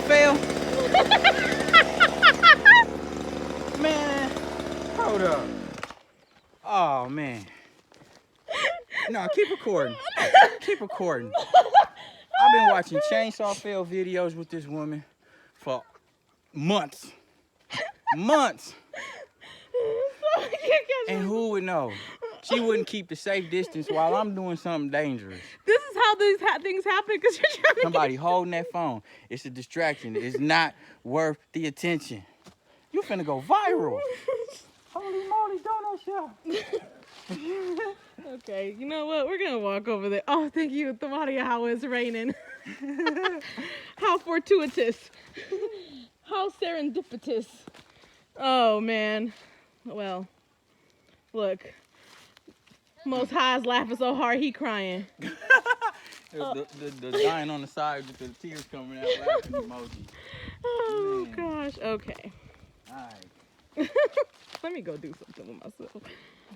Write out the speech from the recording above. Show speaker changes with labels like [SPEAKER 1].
[SPEAKER 1] fell? Man, hold up. Oh, man. No, keep recording. Keep recording. I've been watching chainsaw fail videos with this woman for months. Months. And who would know? She wouldn't keep the safe distance while I'm doing something dangerous.
[SPEAKER 2] This is how these things happen because you're trying to
[SPEAKER 1] Somebody holding that phone. It's a distraction. It's not worth the attention. You finna go viral. Holy moly, donut shop.
[SPEAKER 2] Okay, you know what? We're gonna walk over there. Oh, thank you, Maria. How it's raining. How fortuitous. How serendipitous. Oh man. Well, look. Most High's laughing so hard he crying.
[SPEAKER 1] The dying on the side with the tears coming out laughing emoji.
[SPEAKER 2] Oh
[SPEAKER 1] Man.
[SPEAKER 2] gosh. Okay.
[SPEAKER 1] All right.
[SPEAKER 2] Let me go do something with myself.